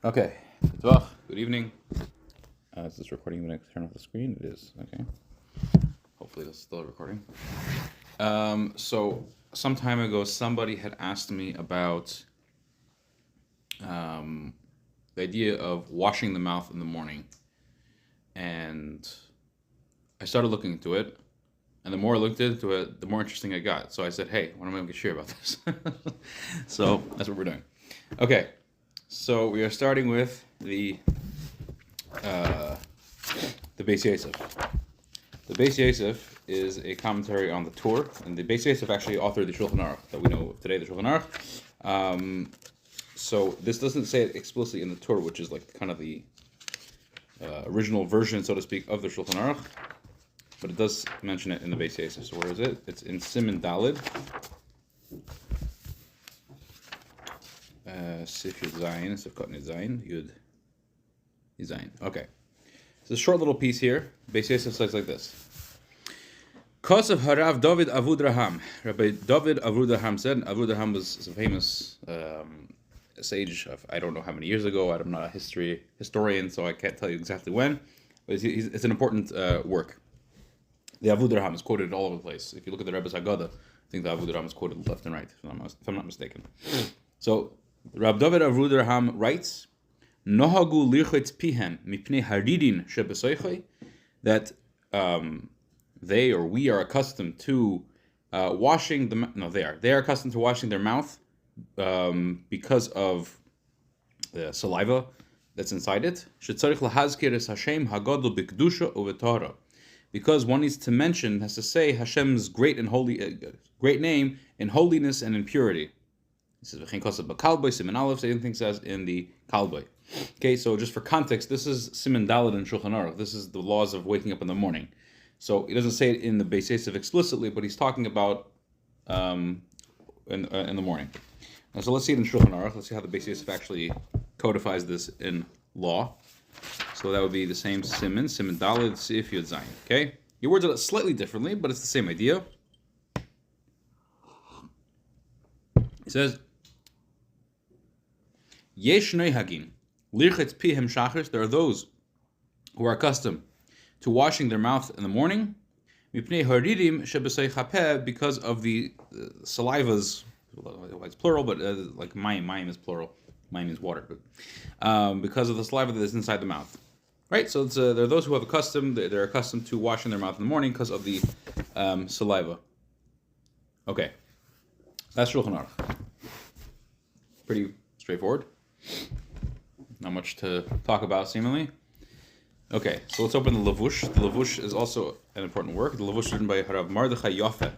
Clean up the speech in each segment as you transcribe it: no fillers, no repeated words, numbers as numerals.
Okay. Good evening. Is this recording going to turn off the screen? It is. Okay. Hopefully this is still recording. So some time ago, somebody had asked me about the idea of washing the mouth in the morning. And I started looking into it. And the more I looked into it, the more interesting I got. So I said, hey, what am I going to share about this? So that's what we're doing. Okay. So we are starting with the Beis Yosef. The Beis Yosef is a commentary on the Torah, and the Beis Yosef actually authored the Shulchan Aruch that we know of today, the Shulchan Aruch. So this doesn't say it explicitly in the Torah, which is like kind of the original version, so to speak, of the Shulchan Aruch, but it does mention it in the Beis Yosef. So where is it? It's in Siman Dalid. Sif Yud Zayin, Sif Kotnit Zayin, Yud Zayin. Okay. It's a short little piece here. Beis Yosef says like this. Kosav Harav David Avud Raham. Rabbi David Avud Raham said, Avud Raham was a famous sage of I don't know how many years ago. I'm not a historian, so I can't tell you exactly when. But it's an important work. The Avud Raham is quoted all over the place. If you look at the Rebbe's Haggadah, I think the Avud Raham is quoted left and right, if I'm not mistaken. So, Rabbi David Avud Raham writes, Nohagu lirchetz pihem mipnei haridin shebesoichoi, that they or we are accustomed to washing the they are accustomed to washing their mouth because of the saliva that's inside it. Shetzarich lahazkir es Hashem hagadol b'kedusha uveTorah, because one needs to mention, has to say Hashem's great and holy, great name in holiness and in purity. This is v'chein kosav b'kalboi, Siman Aleph, same thing says in the Kalboi. Okay, so just for context, this is Siman Daled and Shulchan Aruch. This is the laws of waking up in the morning. So he doesn't say it in the Beis Yosef explicitly, but he's talking about in the morning. Now, so let's see it in Shulchan Aruch. Let's see how the Beis Yosef actually codifies this in law. So that would be the same Siman Daled, Sif Yud Zayin. Okay, he words it slightly differently, but it's the same idea. He says, Yesh Hagin. Lirchetz pihem shachris, there are those who are accustomed to washing their mouth in the morning, mipnei haridim shebesei chapeh, because of the salivas, it's plural, but like mayim is plural, mayim means water, but because of the saliva that is inside the mouth. Right, so there are those who they're accustomed to washing their mouth in the morning because of the saliva. Okay, that's Shulchan Aruch. Pretty straightforward. Not much to talk about, seemingly. Okay, so let's open the Lavush. The Lavush is also an important work. The Lavush is written by Harav Mardechai Yafeh.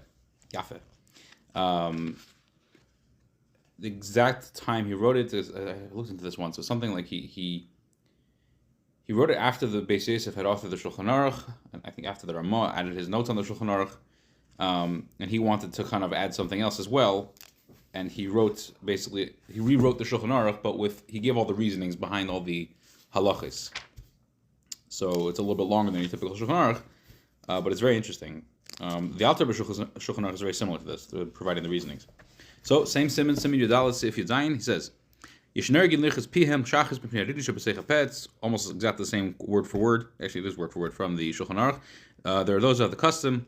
The exact time he wrote it is, I looked into this once, so something like he wrote it after the Beis Yosef had authored the Shulchan Aruch, and I think after the Ramah added his notes on the Shulchan Aruch, and he wanted to kind of add something else as well. And he rewrote the Shulchan Aruch, but he gave all the reasonings behind all the halachis. So it's a little bit longer than your typical Shulchan Aruch, but it's very interesting. The Alter Shulchan Aruch is very similar to this, providing the reasonings. So same Siman Yudalit Sif Yudzayin, he says, it's almost exactly the same word for word. Actually, it is word for word from the Shulchan Aruch. There are those who have the custom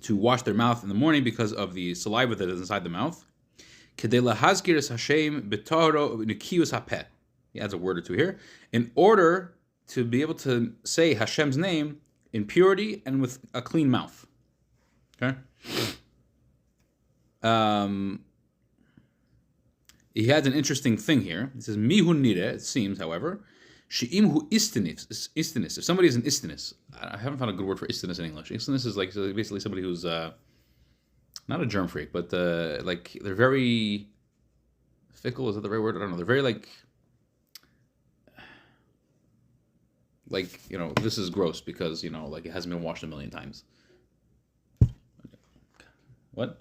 to wash their mouth in the morning because of the saliva that is inside the mouth. He adds a word or two here. In order to be able to say Hashem's name in purity and with a clean mouth. Okay? He has an interesting thing here. He says, Mihun nire, it seems, however, she'im hu istinis. If somebody is an istinis, I haven't found a good word for istinis in English. Istinis is like basically somebody who's not a germ freak, but like they're very fickle. Is that the right word? I don't know. They're very like this is gross because like it hasn't been washed a million times. What?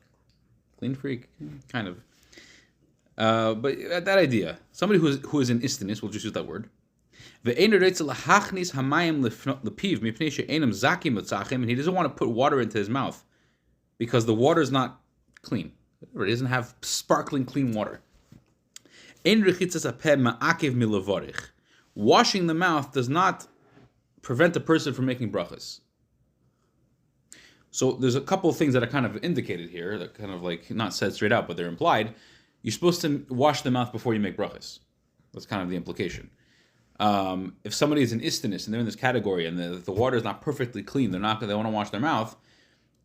Clean freak, kind of. But that idea, somebody who is an istinis, we'll just use that word. And he doesn't want to put water into his mouth because the water is not clean. It doesn't have sparkling clean water. Ein rechitzas hapeh ma'akev milavorich. Washing the mouth does not prevent a person from making brachas. So there's a couple of things that are kind of indicated here, that kind of like not said straight out, but they're implied. You're supposed to wash the mouth before you make brachas. That's kind of the implication. If somebody is an istinus and they're in this category and the water is not perfectly clean, they want to wash their mouth,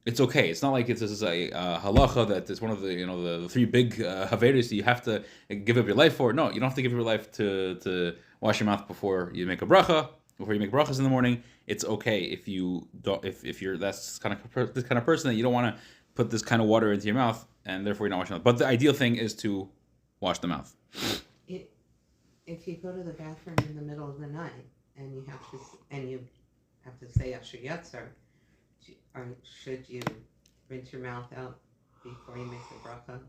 it's okay. It's not like it's a halacha that it's one of the three big haveris that you have to give up your life for. No, you don't have to give up your life to wash your mouth before you make a bracha, before you make brachas in the morning. It's okay if you don't, if you're this kind of person that you don't want to put this kind of water into your mouth, and therefore you're not washing it. But the ideal thing is to wash the mouth. If you go to the bathroom in the middle of the night and you have to say Asher Yatzar, should you rinse your mouth out before you make the bracha?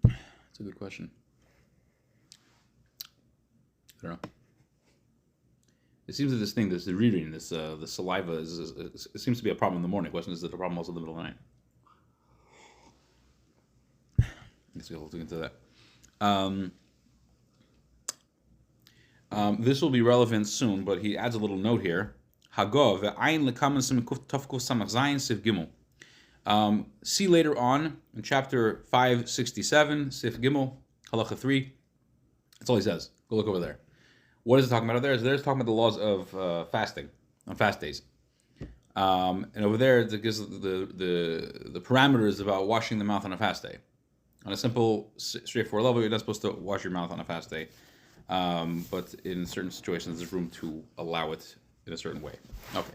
That's a good question. I don't know. It seems that this reading, the saliva, it seems to be a problem in the morning. The question is, it a problem also in the middle of the night? I guess we'll look into that. This will be relevant soon, but he adds a little note here. See later on in chapter 567, Sif Gimel, Halacha 3. That's all he says. Go look over there. What is it talking about over there? There's talking about the laws of fasting on fast days. And over there, it gives the parameters about washing the mouth on a fast day. On a simple, straightforward level, you're not supposed to wash your mouth on a fast day. But in certain situations, there's room to allow it in a certain way. Okay.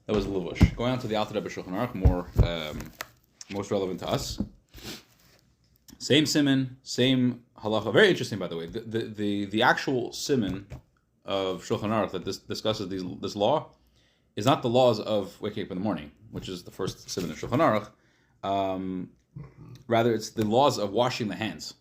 That was Levush. Going on to the Alter Rebbe Shulchan Aruch, most relevant to us. Same siman, same halacha. Very interesting, by the way. The actual siman of Shulchan Aruch that discusses this law is not the laws of waking up in the morning, which is the first siman of Shulchan Aruch. Rather, it's the laws of washing the hands.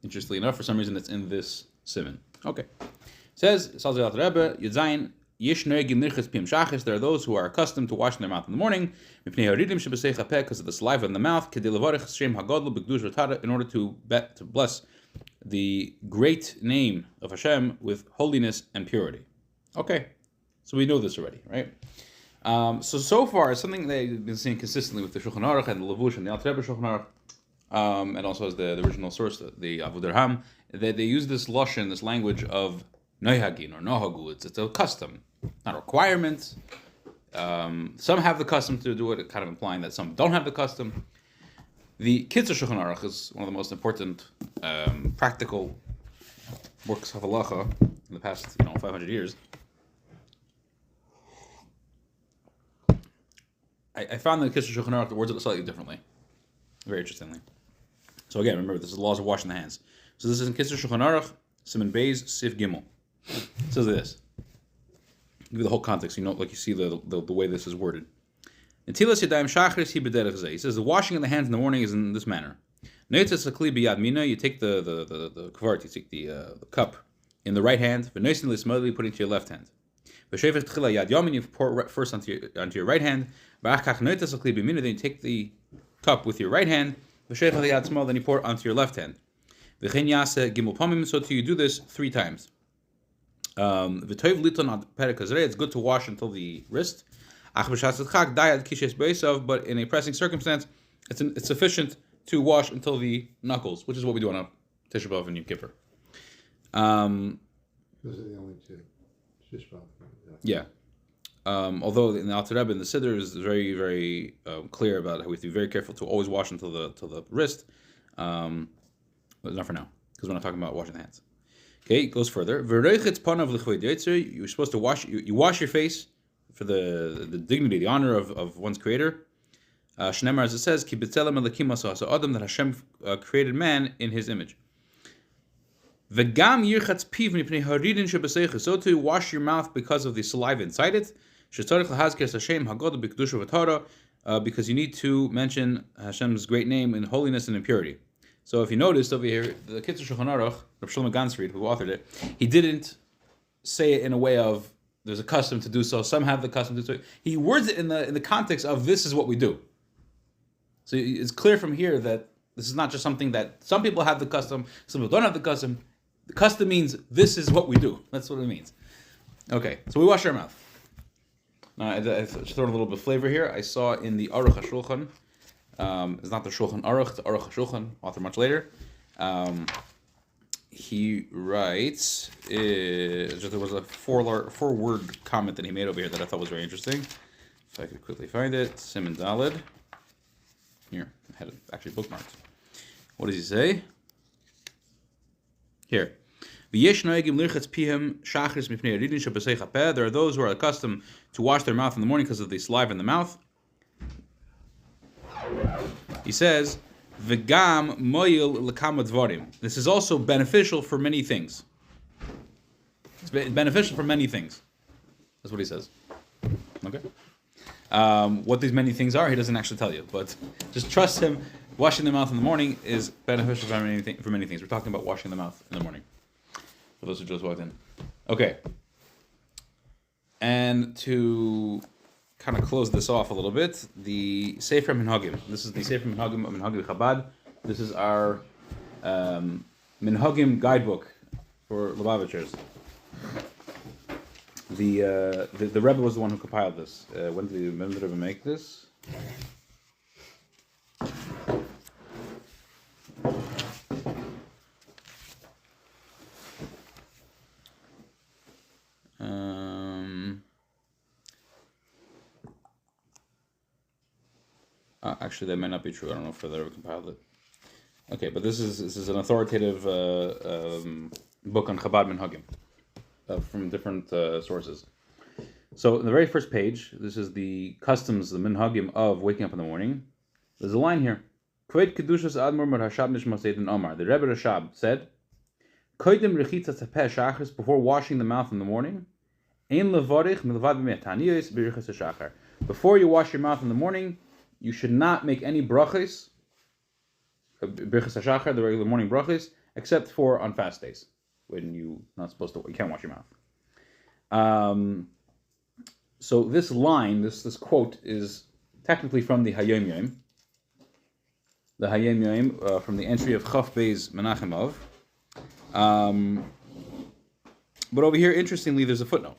Interestingly enough, for some reason, it's in this siman. Okay. It says, Salzi Alter Rebbe, Yudzayin, there are those who are accustomed to washing their mouth in the morning because of the saliva in the mouth in order to bless the great name of Hashem with holiness and purity. Okay, so we know this already, right? So far, something they've been seeing consistently with the Shulchan Aruch and the Levush and the Alter Rebbe Shulchan Aruch, and also as the original source, the Avu Derham, that they use this lashon, this language of nohagin or nohagu. It's a custom, not a requirement. Some have the custom to do it, kind of implying that some don't have the custom. The Kitzur Shulchan Aruch is one of the most important practical works of halacha in the past 500 years. I found that the Kitzur Shulchan Aruch, the words it slightly differently, very interestingly. So again, remember, this is the laws of washing the hands. So this is in Kitzur Shulchan Aruch, Siman Beis, Sif Gimel. It says this. Give you the whole context, like you see the way this is worded. He says the washing of the hands in the morning is in this manner. You take the kavart, you take the cup in the right hand, put it into your left hand. You pour first onto your right hand, then you take the cup with your right hand, then you pour onto your left hand. So you do this 3 times. It's good to wash until the wrist. But in a pressing circumstance, it's sufficient to wash until the knuckles, which is what we do on a Tisha B'Av and Yom Kippur. Those are the only 2. Shish B'Av. Yeah. Although in the Alter Rebbe and the Siddur is very, very clear about how we have to be very careful to always wash until the wrist. But not for now, because we're not talking about washing the hands. Okay, it goes further. You're supposed to wash. You wash your face for the dignity, the honor of one's creator. Shnemar, as it says, Ki b'tzelem Elokim asa Adam, that Hashem created man in His image. V'gam yirchatz piv mipnei haridin shebaseicha. So to wash your mouth because of the saliva inside it. Shetzarich lahazkir Hashem hagodol b'kedusha v'Torah, because you need to mention Hashem's great name in holiness and in purity. So if you noticed over here, the Kitzur Shulchan Aruch, Rav Shlomo Gansfried, who authored it, he didn't say it in a way of there's a custom to do so. Some have the custom to do so. He words it in the context of this is what we do. So it's clear from here that This is not just something that some people have the custom, some people don't have the custom. The custom means this is what we do. That's what it means. Okay, so we wash our mouth. Now, I should throw in a little bit of flavor here. I saw in the Aruch HaShulchan, it's not the Shulchan Aruch, it's Aruch HaShulchan, author much later. He writes, there was a four-word comment that he made over here that I thought was very interesting. If I could quickly find it, Simon Daled. Here, I had it actually bookmarked. What does he say? Here. There are those who are accustomed to wash their mouth in the morning because of the saliva in the mouth. He says, V'gam moyil l'kama dvarim. This is also beneficial for many things. It's beneficial for many things. That's what he says. Okay. What these many things are, he doesn't actually tell you, but just trust him. Washing the mouth in the morning is beneficial for many things. We're talking about washing the mouth in the morning. For those who just walked in. Okay. And to kind of close this off a little bit, the Sefer Minhagim. This is the Sefer Minhagim of Minhagim Chabad. This is our Minhagim guidebook for Lubavitchers. The Rebbe was the one who compiled this. When did the Rebbe make this? Actually, that might not be true. I don't know if the Rebbe compiled it. Okay, but this is an authoritative book on Chabad Minhagim. From different sources. So in the very first page, this is the customs, the minhagim of waking up in the morning. There's a line here. Kved kedushas admor mar hashab nishmaseid Omar. The Rebbe Rashab said, Koidim rechitzas hapeh shachris, before washing the mouth in the morning. Ein levarich milvad b'metaniyos b'richas hashachar. Before you wash your mouth in the morning, you should not make any brachos, b'richas hashachar, the regular morning brachos, except for on fast days, when you can't wash your mouth. So this line, this quote, is technically from the Hayom Yom. The Hayom Yom, from the entry of Chaf Beis Menachem Av. But over here, interestingly, there's a footnote.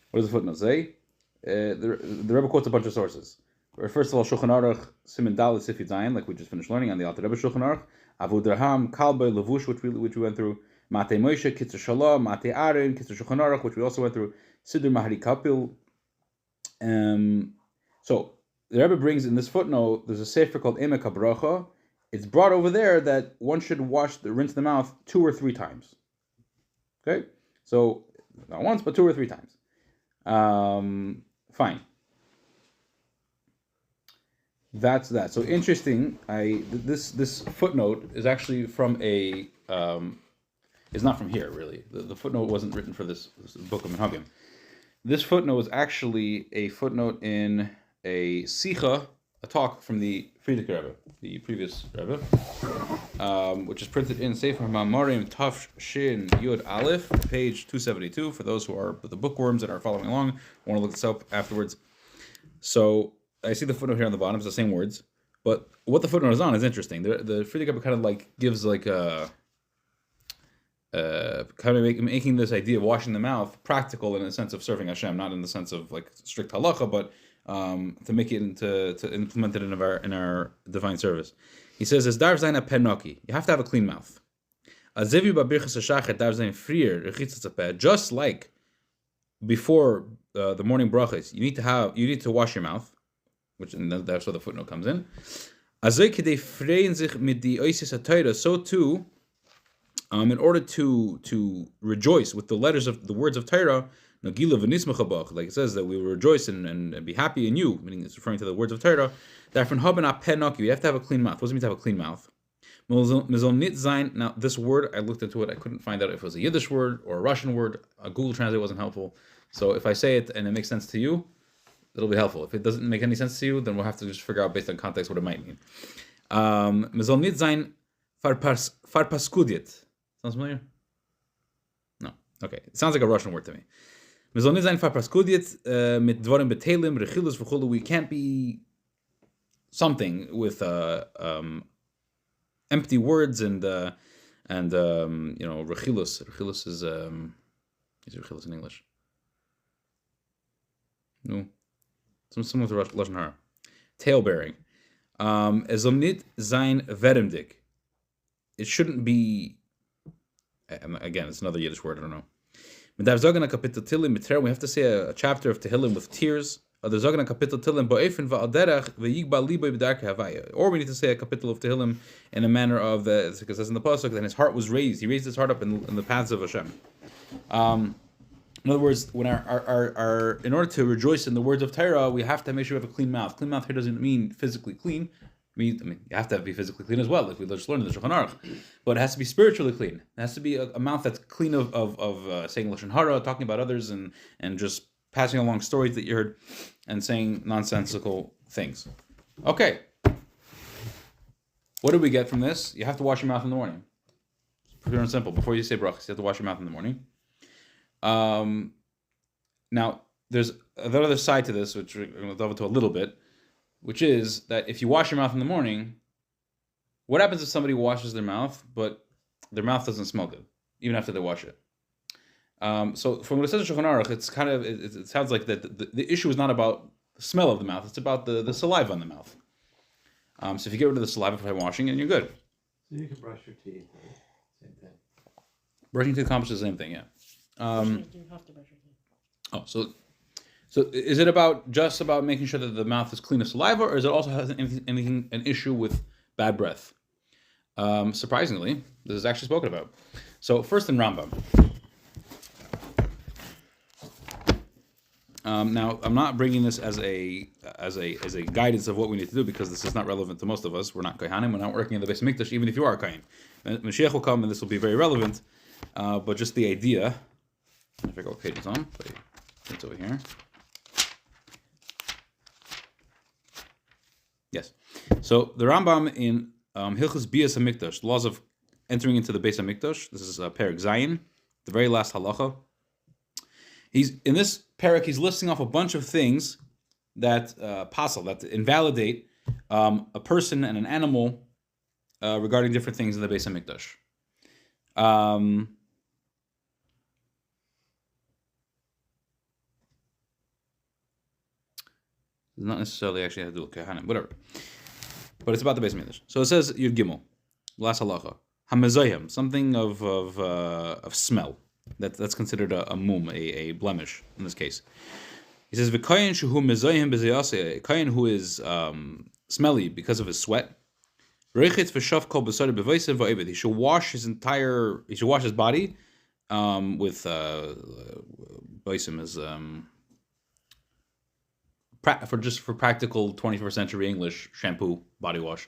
What does the footnote say? The Rebbe quotes a bunch of sources. First of all, Shulchan Aruch, Siman Dalet Sif Yud Zayin, like we just finished learning on the Alter Rebbe Shulchan Aruch. Avud Raham, Kalbei, Levush, which we went through. Matei Moshe, Kitzur Shalom, Matei Aaron, Kitzur Shulchan Aruch, which we also went through. Siddur Mahari Kapil. So the Rebbe brings in this footnote, there's a sefer called Emek HaBracha. It's brought over there that one should rinse the mouth 2 or 3 times. Okay? So, not once, but 2 or 3 times. Fine. That's that. So interesting. This footnote is actually from a. Is not from here really. The footnote wasn't written for this book of Minhagim. This footnote is actually a footnote in a sicha, a talk from the Frierdiker Rebbe, the previous Rebbe, which is printed in Sefer Ma'amarim Taf Shin Yud Aleph, page 272. For those who are the bookworms that are following along, want to look this up afterwards. So I see the footnote here on the bottom. It's the same words, but what the footnote is on is interesting. The Frierdiker Rebbe kind of like gives like a kind of making this idea of washing the mouth practical in the sense of serving Hashem, not in the sense of like strict halacha, but to make it to implement it in our divine service. He says, "As darv zayin penoki, you have to have a clean mouth. Azevi babirchas hashachet darv zayin frier rechitzas apeh. Just like before the morning brachas, you need to wash your mouth, which and that's where the footnote comes in. Azay kedei freien sich mit di oisis haTorah. So too, in order to rejoice with the words of Torah, Nagila v'nismacha bach, like it says that we will rejoice and be happy in you, meaning it's referring to the words of Torah. Therefore, you have to have a clean mouth. What does it mean to have a clean mouth? Now, this word, I looked into it, I couldn't find out if it was a Yiddish word or a Russian word. A Google Translate wasn't helpful. So if I say it and it makes sense to you, it'll be helpful. If it doesn't make any sense to you, then we'll have to just figure out based on context what it might mean. Mezol zayin farpaskudit. Sounds familiar? No. Okay. It sounds like a Russian word to me. We can't be something with empty words and rechilus. Rechilus is rechilus in English. No, some similar to lashon hara. Tail bearing. Ezomnit zayin veremdik. It shouldn't be. Again, it's another Yiddish word. I don't know. We have to say a chapter of Tehillim with tears. Or we need to say a capital of Tehillim in a manner of, because it says in the pasuk, that his heart was raised. He raised his heart up in the paths of Hashem. In other words, when our in order to rejoice in the words of Torah, we have to make sure we have a clean mouth. Clean mouth here doesn't mean physically clean. I mean, you have to be physically clean as well, like we just learned in the Shulchan Aruch. But it has to be spiritually clean. It has to be a mouth that's clean of saying lashon hara, talking about others, and just passing along stories that you heard, and saying nonsensical things. Okay. What do we get from this? You have to wash your mouth in the morning. It's pretty and simple. Before you say brachas, you have to wash your mouth in the morning. Now, there's the other side to this, which we're going to delve into a little bit, which is that if you wash your mouth in the morning, what happens if somebody washes their mouth, but their mouth doesn't smell good, even after they wash it? So from what it says in Shulchan Aruch, it's kind of, it sounds like that the issue is not about the smell of the mouth, it's about the saliva in the mouth. So if you get rid of the saliva by washing it, you're good. So you can brush your teeth, right? Same thing. Brushing teeth accomplishes the same thing, yeah. You have to brush your teeth. Oh, so is it just about making sure that the mouth is clean of saliva, or is it also has an issue with bad breath? Surprisingly, this is actually spoken about. So first in Rambam. Now, I'm not bringing this as a guidance of what we need to do, because this is not relevant to most of us. We're not kohanim. We're not working in the Beis Hamikdash, even if you are a kohen. Mashiach will come, and this will be very relevant. But just the idea. I forget what page it's on, but it's over here. Yes. So the Rambam in Hilchos Bias Hamikdash, laws of entering into the Beis Hamikdash. This is Perek Zayin, the very last halacha. He's in this parak. He's listing off a bunch of things that that invalidate a person and an animal regarding different things in the Beis Hamikdash. Not necessarily actually have to do with Kehanim, whatever. But it's about the Beis Hamikdash. So it says Yud Gimel, last halacha, Hamazayim, something of smell. That's considered a mum, a blemish in this case. He says v'kayin shehu mezayim b'zayase, a kayin who is smelly because of his sweat. Reichetz v'shav kol b'sari b'vaysev v'ovid. He should wash his body with vaysim is for practical 21st century English, shampoo, body wash.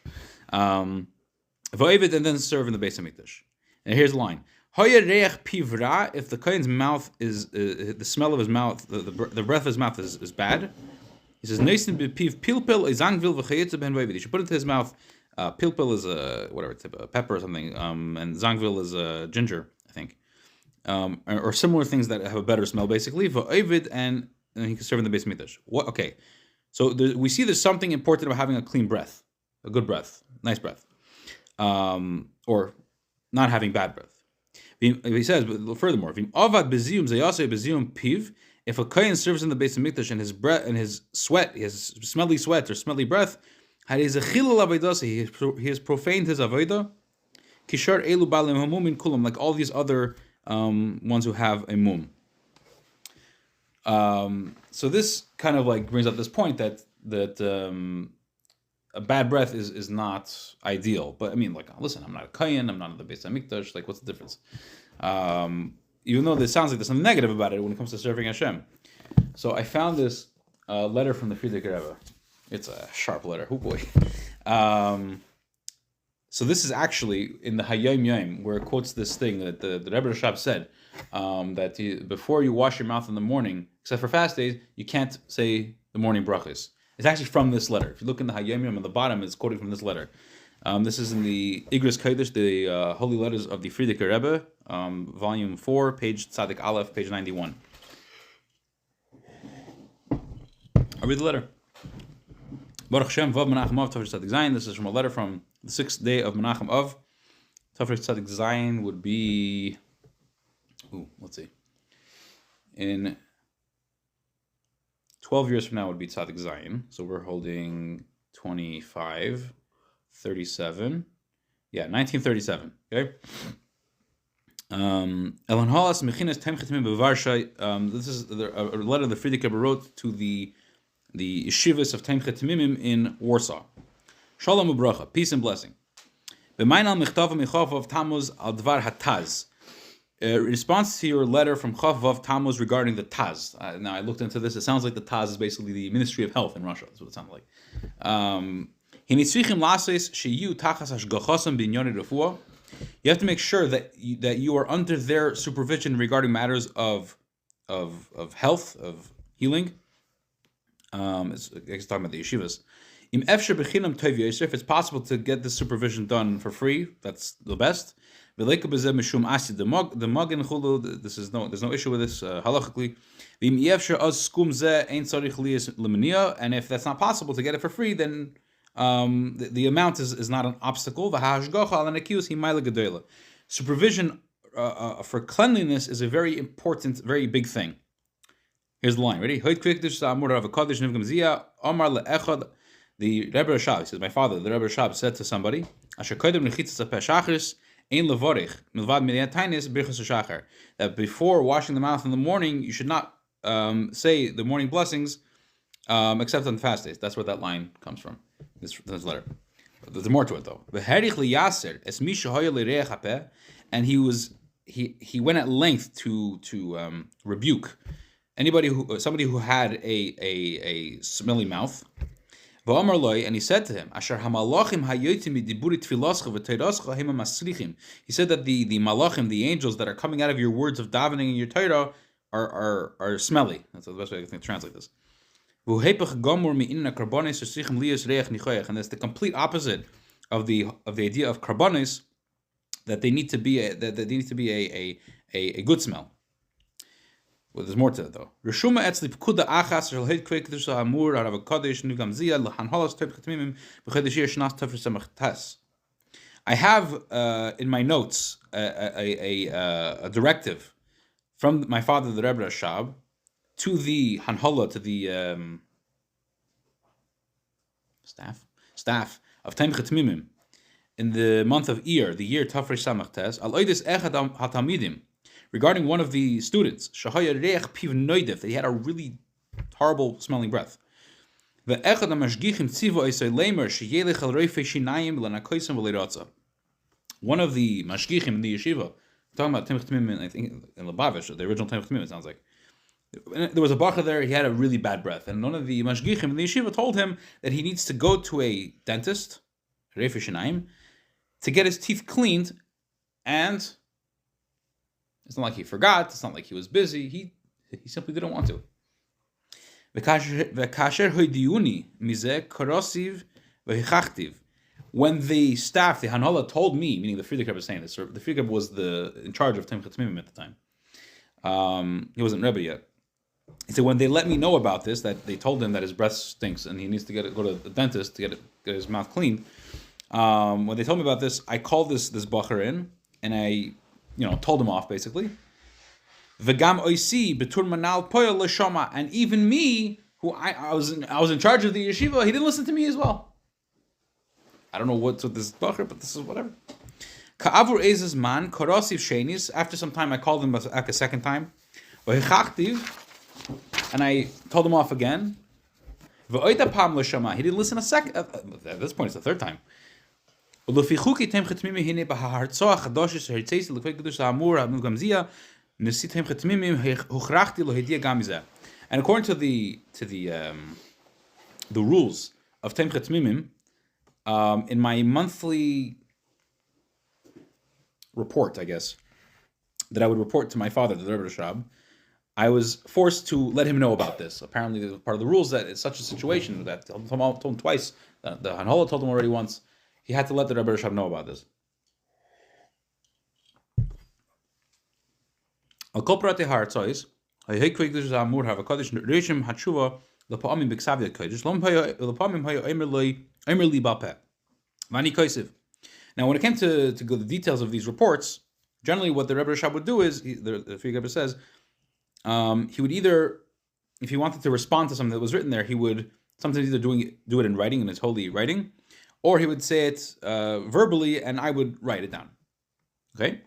V'ovid, and then serve in the Beis Hamikdash. And here's the line. If the kohen's mouth is the smell of his mouth, the breath of his mouth is bad, he says he should put into his mouth. Pilpil is a pepper or something, and zangvil is a ginger, I think, or similar things that have a better smell, basically. And he can serve in the Beis Hamikdash. What? Okay, so we see there's something important about having a clean breath, a good breath, nice breath, or not having bad breath. He says, but furthermore, if a kohen serves in the Beis Hamikdash and his breath and his sweat, his smelly sweat or smelly breath, he has profaned his avodah. Kishar elu balim hamumin kulam, like all these other ones who have a mum. So this kind of like brings up this point that a bad breath is not ideal. But I mean, like, listen, I'm not a kohen, I'm not in the Beis Hamikdash. Like, what's the difference? Even though this sounds like there's something negative about it when it comes to serving Hashem. So I found this letter from the Frierdiker Rebbe. It's a sharp letter. Oh boy. So this is actually in the Hayom Yom, where it quotes this thing that the Rebbe Rashab said, that before you wash your mouth in the morning, except for fast days, you can't say the morning brachas. It's actually from this letter. If you look in the Hayom Yom on the bottom, it's quoting from this letter. This is in the Igros Kodesh, the Holy Letters of the Frierdiker Rebbe, volume 4, page Tzadik Aleph, page 91. I'll read the letter. Baruch Shem Vav Menachem Av Tov Tzadik Zayin. This is from a letter from The 6th day of Menachem Av. Tafresh Tzadik Zayin would be... let's see. In 12 years from now would be Tzadik Zayin. So we're holding 25, 37. Yeah, 1937. Okay. This is a letter the Frierdiker Rebbe wrote to the yeshivas of Temchet Timimim in Warsaw. Shalom ubracha, peace and blessing. B'mainal michtav michavav Tammuz al dvar hataz. Response to your letter from Chavav Tammuz regarding the Taz. Now I looked into this. It sounds like the Taz is basically the Ministry of Health in Russia. That's what it sounds like. You have to make sure that you are under their supervision regarding matters of health, of healing. It's talking about the yeshivas. If it's possible to get this supervision done for free, that's the best. There's no issue with this halachically. And if that's not possible to get it for free, then the amount is not an obstacle. Supervision for cleanliness is a very important, very big thing. Here's the line. Ready? The Rebbe Rashab says, my father, the Rebbe Rashab, said to somebody, that before washing the mouth in the morning, you should not say the morning blessings except on fast days. That's where that line comes from, this letter. There's more to it though. And he went at length to rebuke somebody who had a smelly mouth. And he said to him, he said that the malachim, the angels that are coming out of your words of davening in your Torah are smelly. That's the best way I can translate this. And that's the complete opposite of the idea of karbonis, that they need to be a good smell. Well, there's more to it though. I have in my notes a directive from my father, the Rebbe Rashab, to the Hanhala, to the staff of Temchet Timimim in the month of Erie, the year Tafresh Samach Tes, al oidis echad hatamidim, regarding one of the students, that he had a really horrible smelling breath. One of the mashgichim in the yeshiva, talking about Temchet Timimim, I think in Lubavitch, the original Temchet Timimim, it sounds like. There was a bacher there, he had a really bad breath. And one of the mashgichim in the yeshiva told him that he needs to go to a dentist, reifei shinayim, to get his teeth cleaned, and it's not like he forgot. It's not like he was busy. He simply didn't want to. When the staff, the Hanhala, told me, meaning the Frierdiker was saying this, or the Frierdiker was in charge of Temchet Timimim at the time. He wasn't Rebbe yet. He said when they let me know about this, that they told him that his breath stinks and he needs to go to the dentist to get his mouth cleaned. When they told me about this, I called this bacher in and I told him off basically. V'gam oisi betur manal poyel l'shama, and even me, who I was in charge of the yeshiva, he didn't listen to me as well. I don't know what's with this bacher, but this is whatever. Ka'avur ezes man korosiv shenis. After some time, I called him back a second time. And I told him off again. V'oita pam l'shama. He didn't listen a second. At this point, it's the third time. And according to the rules of Temchet Timimim, in my monthly report, I guess, that I would report to my father, the Rebbe Rashab, I was forced to let him know about this. Apparently, part of the rules that it's such a situation that I told him twice. The Hanhala told him already once. He had to let the Rebbe Rashab know about this. Al kol prate ha'artzos, ha'hei kvegdish za'amur ha'vakadosh reishim ha'tshuva l'pa'amim b'ksavya kodesh l'pa'amim ha'yo omer li ba'peh. Vani Koisiv. Now, when it came to go the details of these reports, generally what the Rebbe Rashab would do is, the Free Rebbe says, he would either, if he wanted to respond to something that was written there, he would sometimes either do it in writing, in his holy writing, or he would say it verbally, and I would write it down. Okay?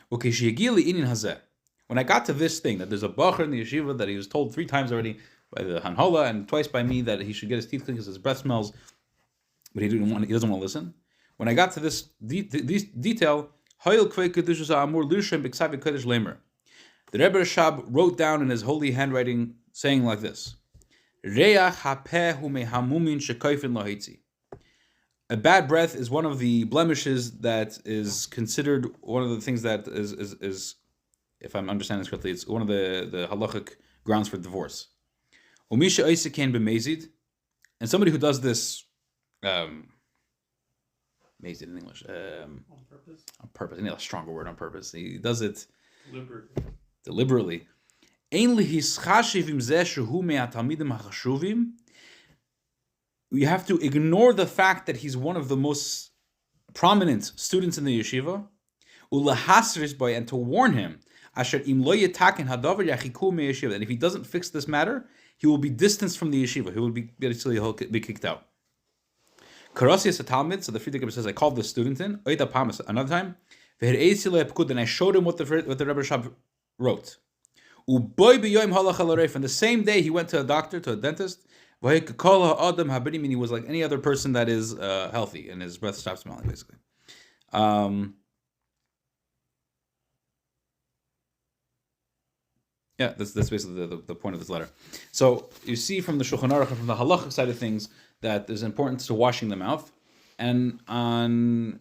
When I got to this thing, that there's a bacher in the yeshiva that he was told 3 times already by the Hanhola and twice by me that he should get his teeth cleaned because his breath smells, but he doesn't want to listen. When I got to this detail, the Rebbe Rashab wrote down in his holy handwriting, saying like this: a bad breath is one of the blemishes that is considered one of the things that is if I'm understanding this correctly, it's one of the halachic grounds for divorce. And somebody who does this, mazid in English, On purpose? on purpose, I need a stronger word, on purpose. He does it Deliberately. You have to ignore the fact that he's one of the most prominent students in the yeshiva, and to warn him that if he doesn't fix this matter, he will be distanced from the yeshiva. He'll be kicked out. Karasias a Talmud, so the Frierdiker says, I called the student in, another time, and I showed him what the Rebbe Rashab wrote. And the same day he went to a doctor, to a dentist, and he was like any other person that is healthy, and his breath stopped smelling, basically. Yeah, that's basically the point of this letter. So you see from the Shulchan Aruch and from the halachic side of things that there's importance to washing the mouth, and on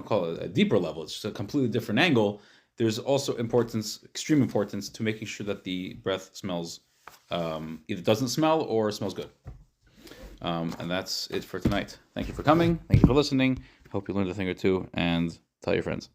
call it a deeper level, it's just a completely different angle. There's also extreme importance to making sure that the breath smells, either doesn't smell or smells good. And that's it for tonight. Thank you for coming. Thank you for listening. Hope you learned a thing or two, and tell your friends.